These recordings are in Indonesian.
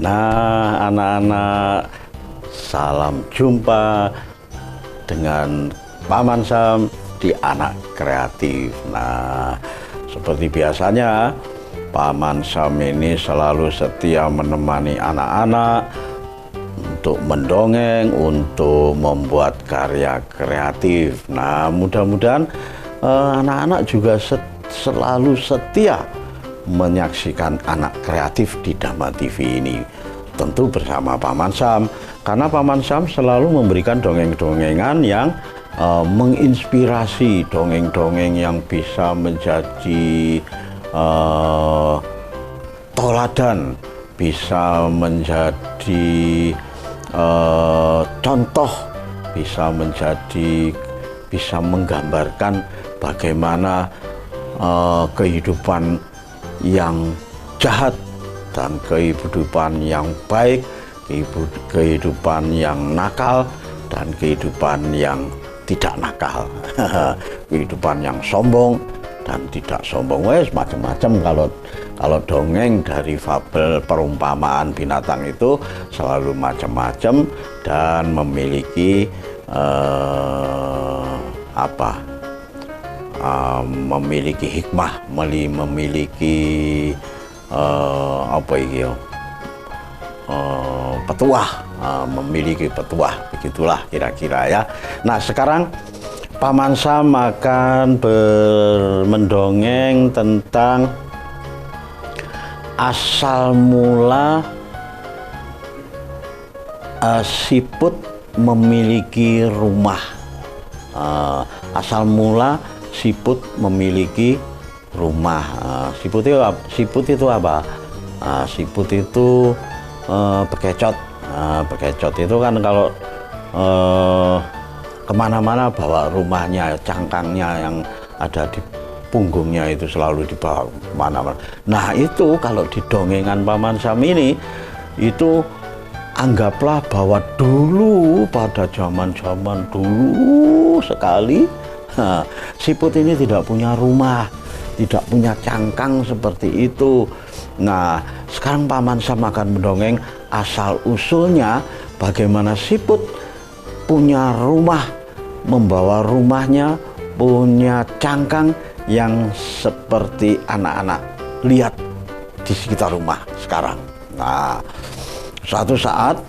Nah, anak-anak, salam jumpa dengan Paman Sam di Anak Kreatif. Nah, seperti biasanya, Paman Sam ini selalu setia menemani anak-anak untuk mendongeng, untuk membuat karya kreatif. Nah, mudah-mudahan anak-anak juga selalu setia menyaksikan Anak Kreatif di Dhamma TV ini, tentu bersama Paman Sam, karena Paman Sam selalu memberikan dongeng-dongengan yang menginspirasi, dongeng-dongeng yang bisa menjadi toladan, bisa menjadi contoh, bisa menggambarkan bagaimana kehidupan yang jahat dan kehidupan yang baik, kehidupan yang nakal dan kehidupan yang tidak nakal, kehidupan yang sombong dan tidak sombong. Wes macam-macam. Kalau dongeng dari fabel perumpamaan binatang itu selalu macam-macam dan memiliki memiliki hikmah, memiliki petuah, memiliki petuah, begitulah kira-kira ya. Nah, sekarang Paman Sam akan mendongeng tentang asal mula siput memiliki rumah. Asal mula siput memiliki rumah. Siput itu apa? Siput itu bekecot. Bekecot itu kan kalau kemana-mana bawa rumahnya, cangkangnya yang ada di punggungnya itu selalu dibawa kemana-mana. Nah, itu kalau di dongengan Paman Sam ini, itu anggaplah bahwa dulu, pada zaman-zaman dulu sekali, siput ini tidak punya rumah, tidak punya cangkang seperti itu. Nah, sekarang Paman Sam akan mendongeng asal-usulnya bagaimana siput punya rumah, membawa rumahnya, punya cangkang yang seperti anak-anak lihat di sekitar rumah sekarang. Nah, suatu saat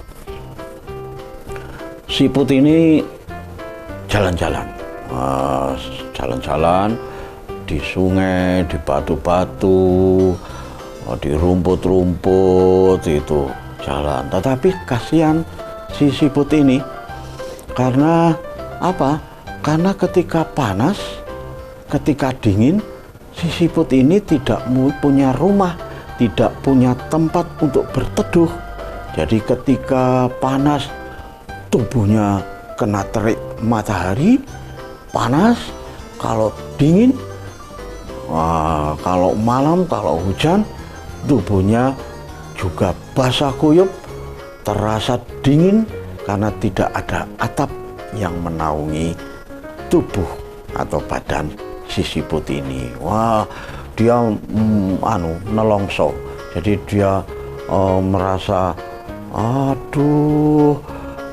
siput ini jalan-jalan di sungai, di batu-batu, di rumput-rumput itu jalan. Tetapi kasihan si siput ini, karena apa? Karena ketika panas, ketika dingin, si siput ini tidak punya rumah, tidak punya tempat untuk berteduh. Jadi ketika panas, tubuhnya kena terik matahari, panas. Kalau dingin, kalau malam, kalau hujan, tubuhnya juga basah kuyup, terasa dingin karena tidak ada atap yang menaungi tubuh atau badan si siput ini. Wah, dia nelongso. Jadi dia merasa, aduh,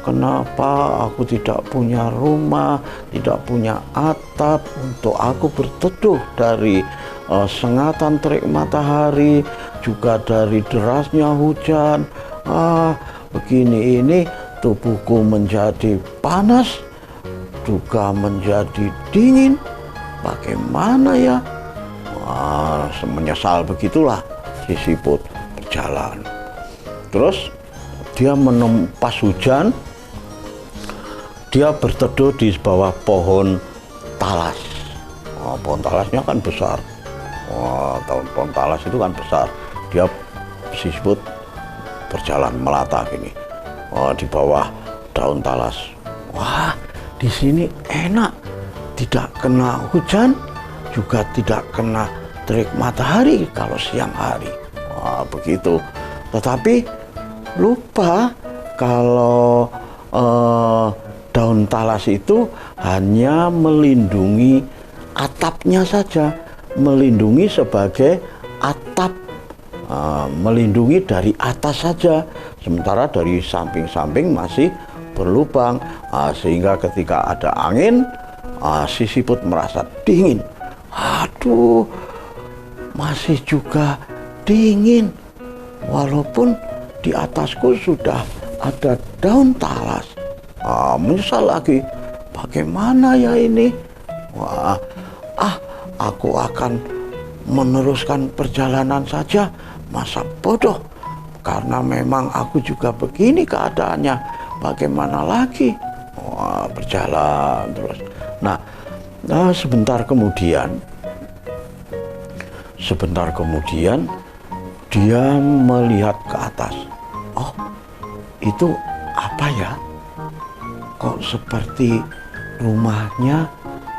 kenapa aku tidak punya rumah, tidak punya atap untuk aku berteduh dari sengatan terik matahari, juga dari derasnya hujan. Begini ini tubuhku menjadi panas, juga menjadi dingin. Bagaimana ya? Menyesal begitulah si siput berjalan. Terus dia pas hujan, dia berteduh di bawah pohon talas. Pohon talasnya kan besar. Pohon talas itu kan besar. Dia si siput berjalan melata gini di bawah daun talas. Wah, di sini enak, tidak kena hujan, juga tidak kena terik matahari kalau siang hari. Begitu. Tetapi lupa kalau daun talas itu hanya melindungi atapnya saja, melindungi sebagai atap melindungi dari atas saja, sementara dari samping-samping masih berlubang, sehingga ketika ada angin, si siput merasa dingin. Aduh, masih juga dingin, walaupun di atasku sudah ada daun talas. Menyesal lagi, bagaimana ya ini? Aku akan meneruskan perjalanan saja, masa bodoh, karena memang aku juga begini keadaannya, bagaimana lagi? Berjalan terus. Nah, sebentar kemudian dia melihat ke atas. Oh, itu apa ya? Kok seperti rumahnya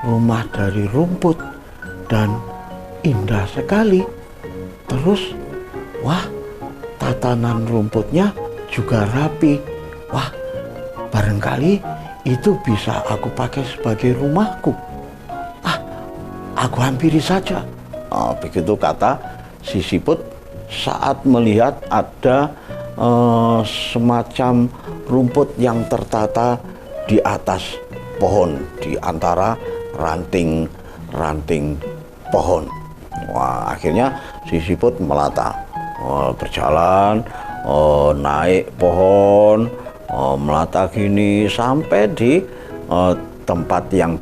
rumah dari rumput dan indah sekali. Terus, wah, tatanan rumputnya juga rapi. Wah, barangkali itu bisa aku pakai sebagai rumahku. Aku hampiri saja. Begitu kata si siput saat melihat ada semacam rumput yang tertata di atas pohon, di antara ranting-ranting pohon. Wah, akhirnya si siput melata, berjalan, naik pohon, melata gini sampai di tempat yang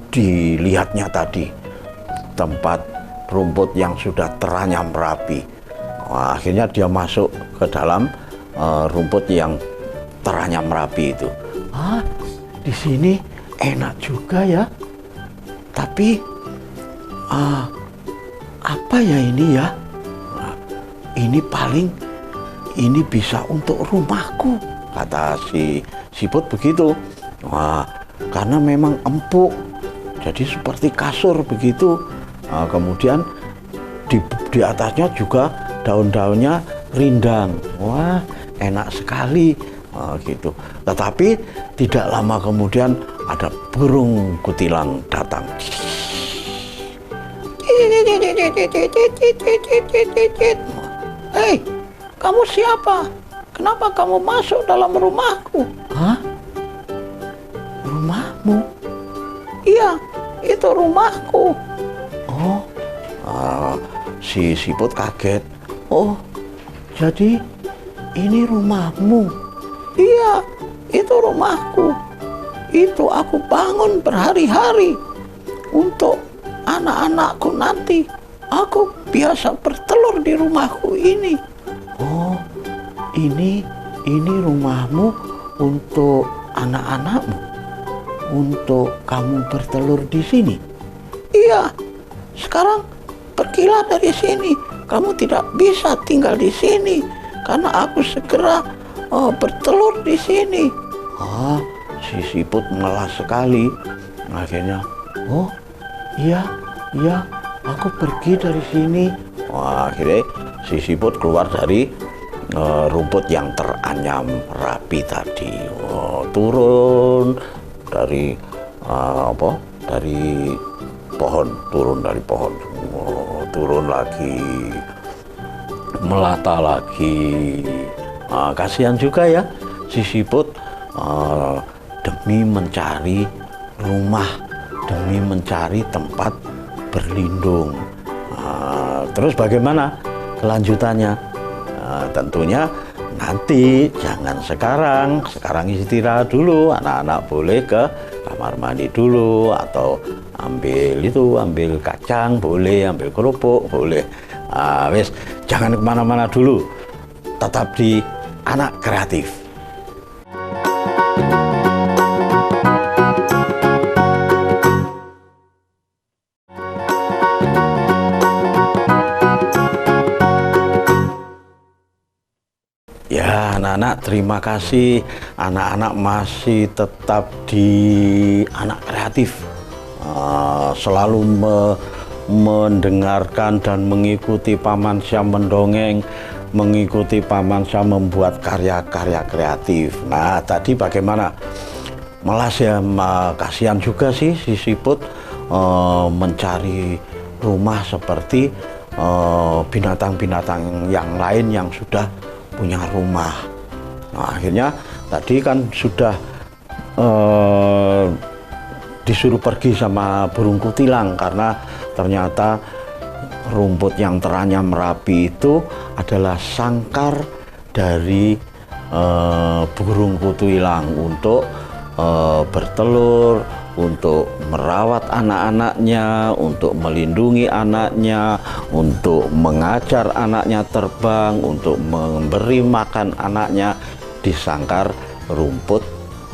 dilihatnya tadi, tempat rumput yang sudah teranyam rapi. Wah, akhirnya dia masuk ke dalam rumput yang teranyam rapi itu. Di sini enak juga ya. Tapi apa ya ini ya? Ini bisa untuk rumahku, kata si siput begitu. Karena memang empuk, jadi seperti kasur begitu. Kemudian di atasnya juga daun-daunnya rindang. Wah, enak sekali, gitu. Tetapi tidak lama kemudian ada burung kutilang datang. Hei, kamu siapa? Kenapa kamu masuk dalam rumahku? Rumahmu? Iya, itu rumahku. Si siput kaget. Oh, jadi ini rumahmu? Iya, itu rumahku. Itu aku bangun berhari-hari untuk anak-anakku nanti. Aku biasa bertelur di rumahku ini. Oh, ini rumahmu untuk anak-anakmu? Untuk kamu bertelur di sini? Iya, sekarang pergilah dari sini. Kamu tidak bisa tinggal di sini karena aku segera bertelur di sini. Si siput melas sekali. Akhirnya, oh iya, aku pergi dari sini. Akhirnya si siput keluar dari rumput yang teranyam rapi tadi. Turun dari dari pohon, turun lagi, melata lagi. Kasihan juga ya si siput, demi mencari rumah, demi mencari tempat berlindung. Terus bagaimana kelanjutannya? Tentunya nanti, jangan sekarang istirahat dulu. Anak-anak boleh ke kamar mandi dulu, atau ambil kacang boleh, ambil kerupuk boleh. Wes, jangan kemana-mana dulu, tetap di Anak Kreatif. Ya, anak-anak, terima kasih. Anak-anak masih tetap di Anak Kreatif, selalu mendengarkan dan mengikuti Paman Syam mendongeng, mengikuti Paman Syam membuat karya-karya kreatif. Nah, tadi bagaimana? Malas ya, kasihan juga sih si siput mencari rumah seperti binatang-binatang yang lain yang sudah punya rumah. Nah, akhirnya tadi kan sudah disuruh pergi sama burung kutilang karena ternyata rumput yang teranyam rapi itu adalah sangkar dari burung kutilang untuk bertelur, untuk merawat anak-anaknya, untuk melindungi anaknya, untuk mengajar anaknya terbang, untuk memberi makan anaknya di sangkar rumput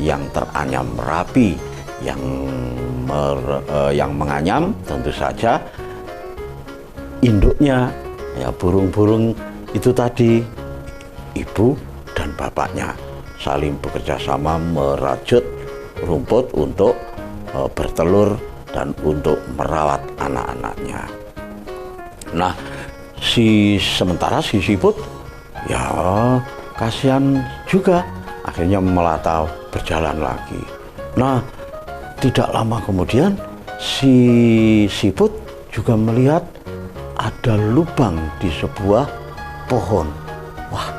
yang teranyam rapi. Yang menganyam tentu saja induknya, ya burung-burung itu tadi, ibu dan bapaknya saling bekerja sama merajut rumput untuk bertelur dan untuk merawat anak-anaknya. Nah, sementara si siput ya kasihan juga, akhirnya melata berjalan lagi. Nah, tidak lama kemudian si siput juga melihat ada lubang di sebuah pohon. Wah,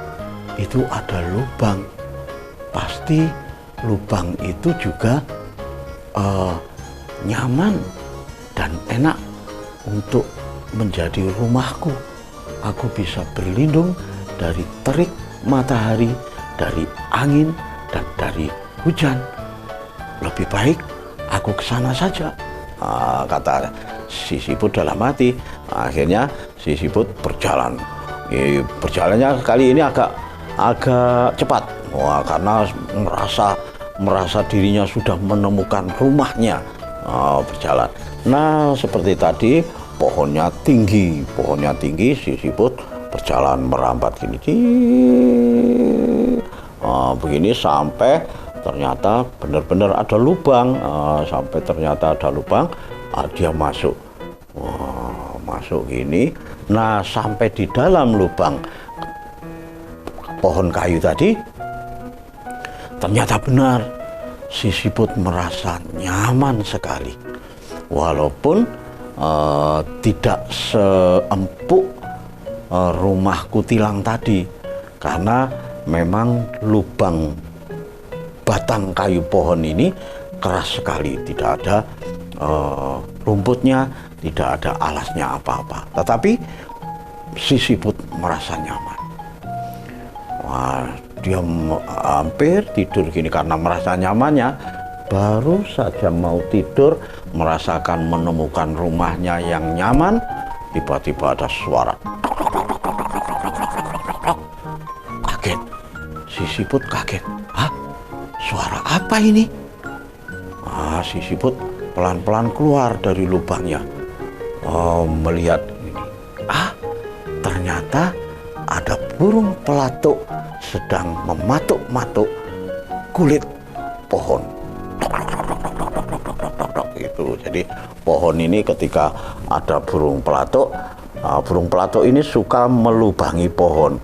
itu ada lubang. Pasti lubang itu juga nyaman dan enak untuk menjadi rumahku. Aku bisa berlindung dari terik matahari, dari angin, dan dari hujan. Lebih baik aku ke sana saja, kata si siput dalam hati. Akhirnya si siput berjalan. Berjalannya kali ini agak cepat. Wah, karena merasa dirinya sudah menemukan rumahnya. Berjalan. Nah, seperti tadi pohonnya tinggi, si siput berjalan merambat gini, begini sampai ternyata benar-benar ada lubang. Sampai ternyata ada lubang, dia masuk. Masuk gini. Nah, sampai di dalam lubang pohon kayu tadi, ternyata benar si siput merasa nyaman sekali, walaupun tidak seempuk rumah kutilang tadi, karena memang lubang batang kayu pohon ini keras sekali, tidak ada rumputnya, tidak ada alasnya apa-apa. Tetapi si siput merasa nyaman. Wah, dia hampir tidur gini karena merasa nyamannya. Baru saja mau tidur, merasakan menemukan rumahnya yang nyaman, tiba-tiba ada suara. Kaget, si siput kaget. Hah? Suara apa ini? Si siput pelan-pelan keluar dari lubangnya. Melihat ini. Ternyata ada burung pelatuk sedang mematuk-matuk kulit pohon. Itu. Jadi pohon ini ketika ada burung pelatuk ini suka melubangi pohon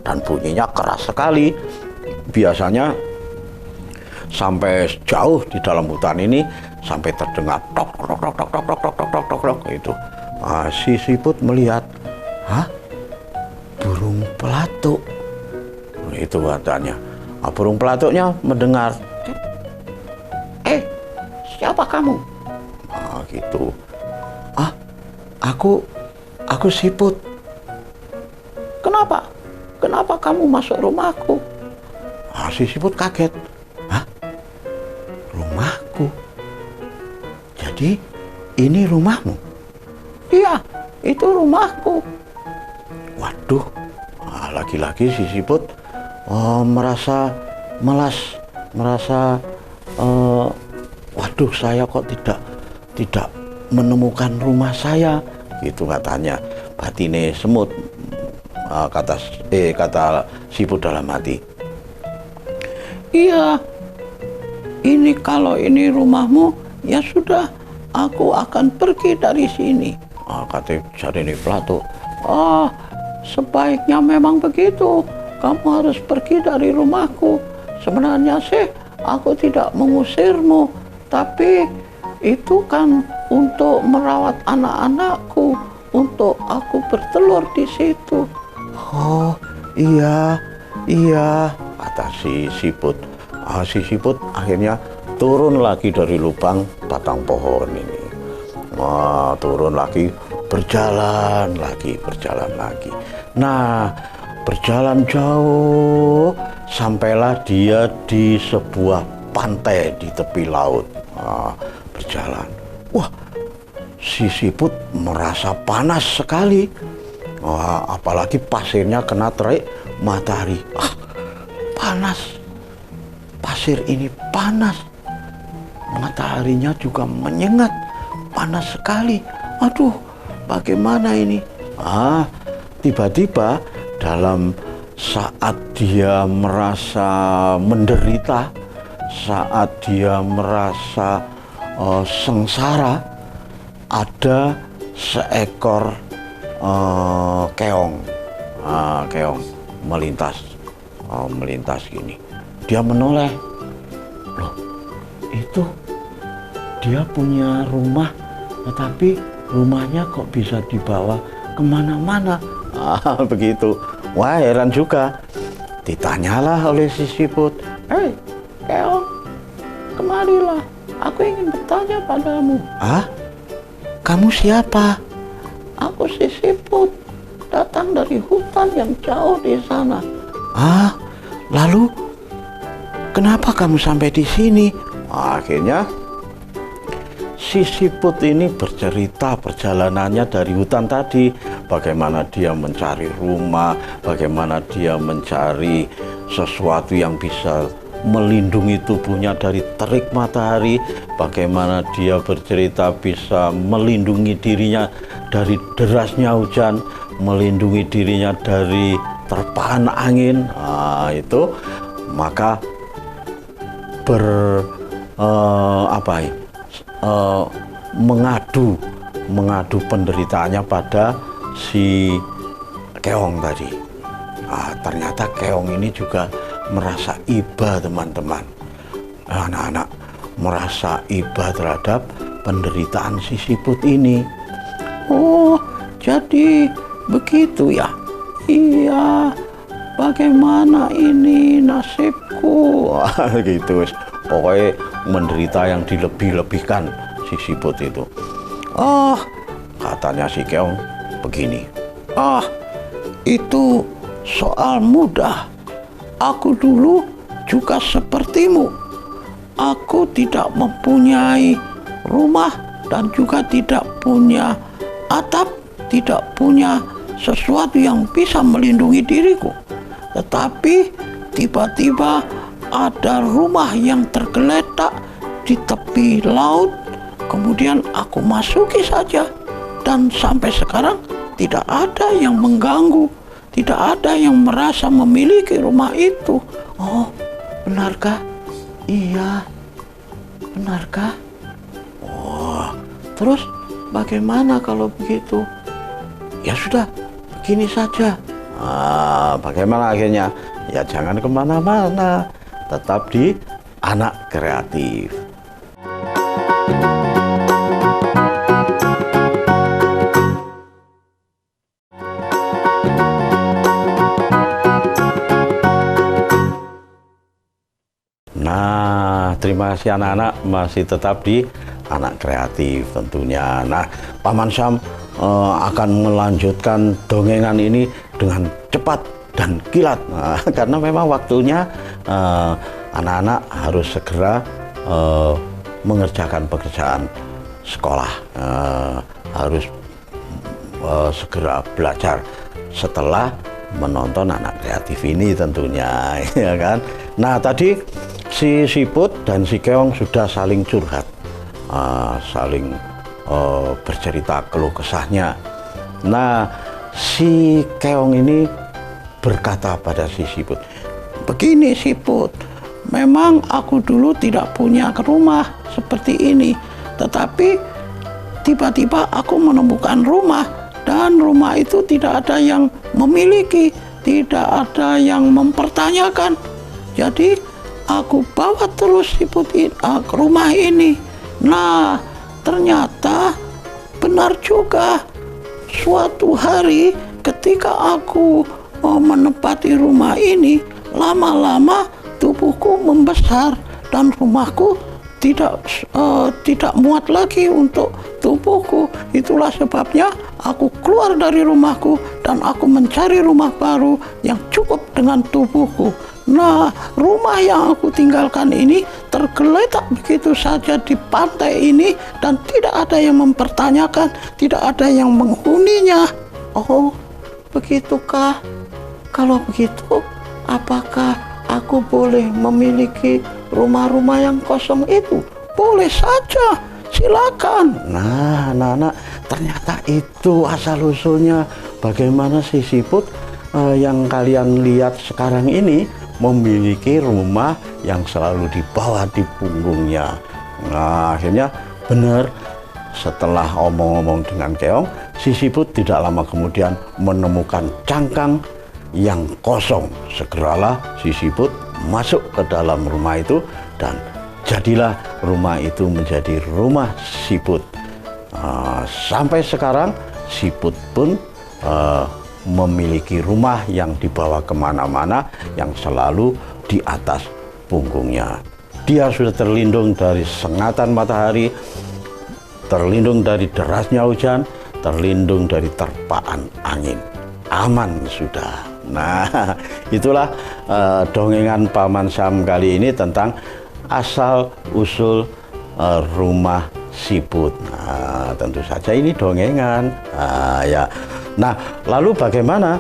dan bunyinya keras sekali. Biasanya sampai jauh di dalam hutan ini sampai terdengar tok itu. Si siput melihat, burung pelatuk. Itu katanya. Burung pelatuknya mendengar, siapa kamu? Gitu. Aku siput. Kenapa? Kenapa kamu masuk rumahku? Si siput kaget. Rumahku? Jadi ini rumahmu? Iya, itu rumahku. Waduh, lagi-lagi si siput merasa malas, waduh, saya kok tidak menemukan rumah saya, gitu katanya. Batine semut, kata siput dalam hati. Iya, ini kalau ini rumahmu, ya sudah, aku akan pergi dari sini. Kata Jarine pelatuk. Sebaiknya memang begitu. Kamu harus pergi dari rumahku. Sebenarnya sih aku tidak mengusirmu, tapi itu kan untuk merawat anak-anakku, untuk foto aku bertelur di situ. Oh iya, kata si siput. Si siput akhirnya turun lagi dari lubang batang pohon ini. Turun lagi, berjalan lagi. Nah, berjalan jauh, sampailah dia di sebuah pantai di tepi laut. Berjalan. Wah, si siput merasa panas sekali. Apalagi pasirnya kena terik matahari. Panas. Pasir ini panas. Mataharinya juga menyengat. Panas sekali. Aduh, bagaimana ini? Tiba-tiba dalam saat dia merasa menderita, saat dia merasa sengsara, ada seekor keong melintas gini. Dia menoleh. Loh, itu dia punya rumah, tetapi rumahnya kok bisa dibawa kemana-mana. Begitu. Wah, heran juga. Ditanyalah oleh si siput. Hei, keong, kemarilah. Aku ingin bertanya padamu. Kamu siapa? Aku si siput, datang dari hutan yang jauh di sana. Lalu kenapa kamu sampai di sini? Akhirnya si siput ini bercerita perjalanannya dari hutan tadi, bagaimana dia mencari rumah, bagaimana dia mencari sesuatu yang bisa melindungi tubuhnya dari terik matahari, bagaimana dia bercerita bisa melindungi dirinya dari derasnya hujan, melindungi dirinya dari terpaan angin. Itu maka mengadu penderitaannya pada si keong tadi. Ternyata keong ini juga merasa iba, teman-teman. Anak-anak merasa iba terhadap penderitaan si siput ini. Oh, jadi begitu ya? Iya, bagaimana ini nasibku? Gitu. Pokoknya menderita yang dilebih-lebihkan si siput itu. Katanya si keong begini. Itu soal mudah. Aku dulu juga sepertimu. Aku tidak mempunyai rumah dan juga tidak punya atap, tidak punya sesuatu yang bisa melindungi diriku. Tetapi tiba-tiba ada rumah yang tergeletak di tepi laut. Kemudian aku masuki saja, dan sampai sekarang tidak ada yang mengganggu, tidak ada yang merasa memiliki rumah itu. Oh, benarkah? Iya, benarkah? Oh, terus bagaimana kalau begitu? Ya sudah, begini saja. Bagaimana akhirnya? Ya jangan kemana-mana, tetap di Anak Kreatif. Nah, terima kasih anak-anak, masih tetap di Anak Kreatif tentunya. Nah, Paman Sam akan melanjutkan dongengan ini dengan cepat dan kilat. Karena memang waktunya anak-anak harus segera mengerjakan pekerjaan sekolah, harus segera belajar setelah menonton Anak Kreatif ini tentunya, ya kan? Nah, tadi si siput dan si keong sudah saling curhat, saling bercerita keluh kesahnya. Nah, si keong ini berkata pada si siput, begini siput, memang aku dulu tidak punya rumah seperti ini, tetapi tiba-tiba aku menemukan rumah, dan rumah itu tidak ada yang memiliki, tidak ada yang mempertanyakan. Jadi aku bawa terus siput ini ke rumah ini. Nah, ternyata benar juga, suatu hari ketika aku menempati rumah ini, lama-lama tubuhku membesar dan rumahku tidak muat lagi untuk tubuhku. Itulah sebabnya aku keluar dari rumahku dan aku mencari rumah baru yang cukup dengan tubuhku. Nah, rumah yang aku tinggalkan ini tergeletak begitu saja di pantai ini dan tidak ada yang mempertanyakan, tidak ada yang menghuninya. Oh, begitukah? Kalau begitu, apakah aku boleh memiliki rumah-rumah yang kosong itu? Boleh saja, silakan. Nah, anak-anak, ternyata itu asal-usulnya bagaimana si siput yang kalian lihat sekarang ini memiliki rumah yang selalu dibawa di punggungnya. Nah, akhirnya benar, setelah omong-omong dengan keong, si siput tidak lama kemudian menemukan cangkang yang kosong. Segeralah si siput masuk ke dalam rumah itu dan jadilah rumah itu menjadi rumah siput. Sampai sekarang siput pun memiliki rumah yang dibawa kemana-mana, yang selalu di atas punggungnya. Dia sudah terlindung dari sengatan matahari, terlindung dari derasnya hujan, terlindung dari terpaan angin. Aman sudah. Nah, itulah dongengan Paman Sam kali ini tentang asal-usul rumah siput. Nah, tentu saja ini dongengan. Ya. Nah, lalu bagaimana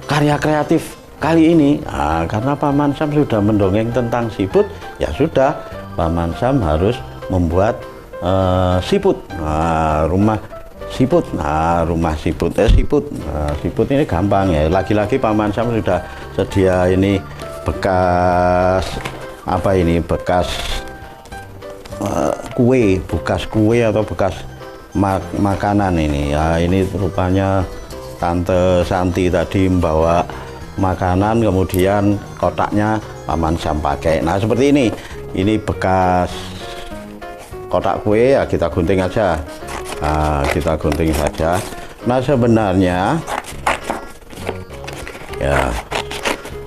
karya kreatif kali ini? Karena Paman Sam sudah mendongeng tentang siput, ya sudah, Paman Sam harus membuat siput, rumah siput. Rumah siput, siput ini gampang ya. Lagi-lagi Paman Sam sudah sedia ini bekas apa ini, bekas kue atau bekas makanan ini ya. Ini rupanya Tante Santi tadi membawa makanan, kemudian kotaknya Paman Sam pakai. Nah, seperti ini bekas kotak kue ya, kita gunting aja. Kita gunting saja. Nah,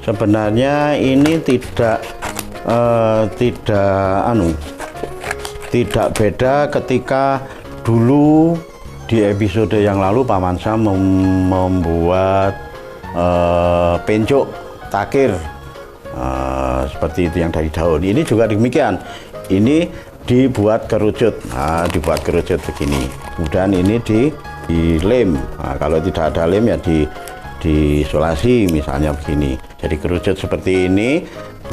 sebenarnya ini tidak beda ketika dulu di episode yang lalu Paman Sam membuat pencuk takir seperti itu yang dari daun. Ini juga demikian. Ini dibuat kerucut, dibuat kerucut begini. Kemudian ini dilem. Kalau tidak ada lem ya diisolasi misalnya begini. Jadi kerucut seperti ini.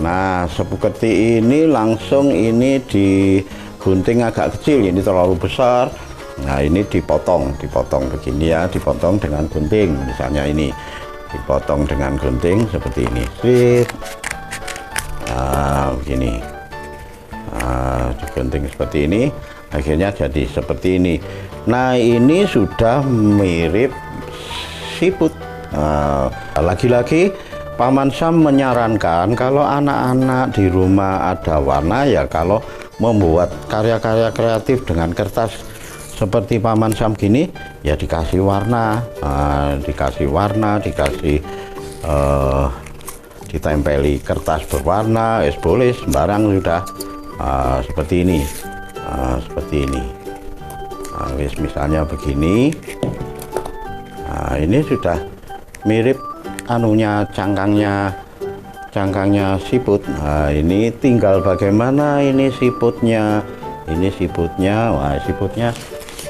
Nah, seperti ini langsung ini digunting agak kecil. Ini terlalu besar. Nah, ini dipotong begini ya, dipotong dengan gunting. Misalnya ini dipotong dengan gunting seperti ini. Nah, begini. Digunting seperti ini, akhirnya jadi seperti ini. Nah, ini sudah mirip siput. Lagi-lagi Paman Sam menyarankan kalau anak-anak di rumah ada warna, ya kalau membuat karya-karya kreatif dengan kertas seperti Paman Sam gini, ya dikasih warna, ditempeli kertas berwarna, boleh sembarang sudah. Seperti ini, misalnya begini. Ini sudah mirip cangkangnya siput. Ini tinggal bagaimana ini siputnya. Wah, siputnya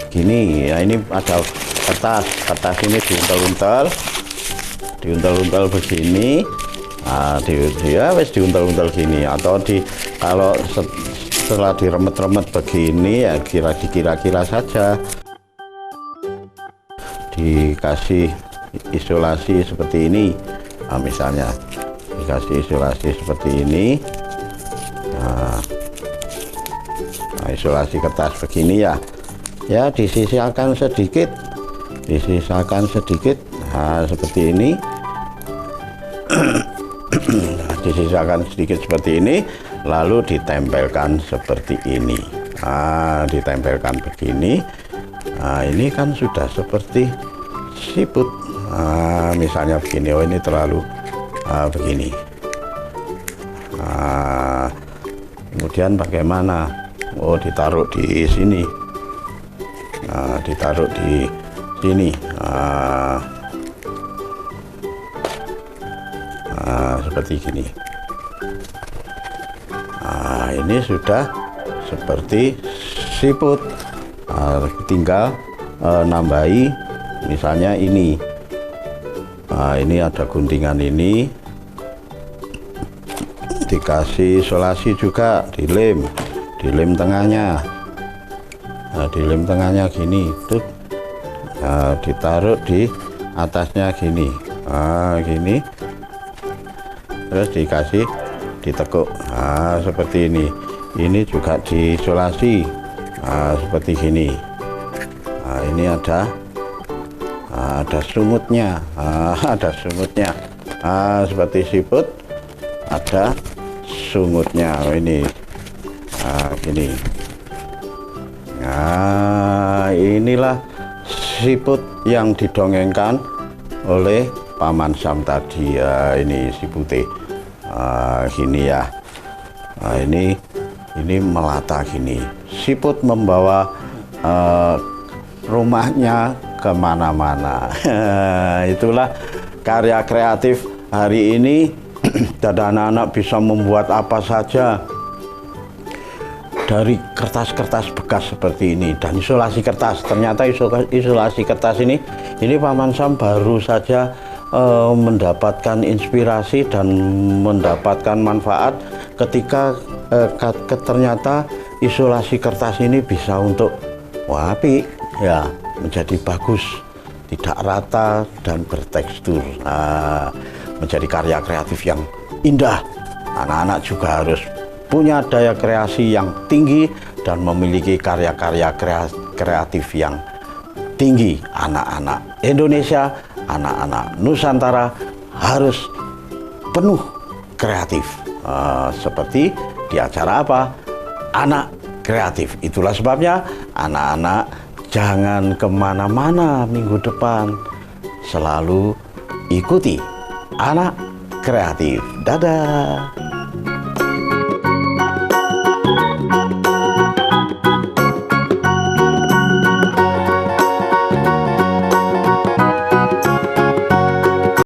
gini ya. Ini ada kertas ini diuntal begini. Dia wes diuntal gini, atau kalau setelah diremet-remet begini ya kira-kira saja dikasih isolasi seperti ini. Misalnya dikasih isolasi seperti ini. Nah, isolasi kertas begini ya disisakan sedikit. Nah, seperti ini. Disisakan sedikit seperti ini, lalu ditempelkan seperti ini. Ditempelkan begini. Nah, ini kan sudah seperti siput. Nah, misalnya begini, oh ini terlalu begini. Nah, kemudian bagaimana? Oh, ditaruh di sini. Nah, ditaruh di sini. Seperti gini. Nah, ini sudah seperti siput. Tinggal nambahi misalnya ini. Nah, ini ada guntingan ini, dikasih isolasi juga, dilem tengahnya. Nah, dilem tengahnya gini tuh. Nah, ditaruh di atasnya gini. Nah, gini, terus dikasih ditekuk. Nah, seperti ini juga diisolasi. Nah, seperti gini. Nah, ini ada sumutnya. Ada sumutnya. Seperti siput ada sumutnya. Oh, ini gini. Nah, inilah siput yang didongengkan oleh Paman Sam tadi. Ini sipute gini ya. Nah, ini melata gini. Siput membawa rumahnya kemana-mana. Itulah karya kreatif hari ini. Dan anak-anak bisa membuat apa saja dari kertas-kertas bekas seperti ini dan isolasi kertas. Ternyata isolasi kertas ini Paman Sam baru saja mendapatkan inspirasi dan mendapatkan manfaat ketika ternyata isolasi kertas ini bisa untuk api ya, menjadi bagus, tidak rata dan bertekstur. Menjadi karya kreatif yang indah. Anak-anak juga harus punya daya kreasi yang tinggi dan memiliki karya-karya kreatif yang tinggi. Anak-anak Indonesia, anak-anak Nusantara harus penuh kreatif. Seperti di acara apa? Anak Kreatif. Itulah sebabnya anak-anak jangan kemana-mana minggu depan. Selalu ikuti Anak Kreatif. Dadah.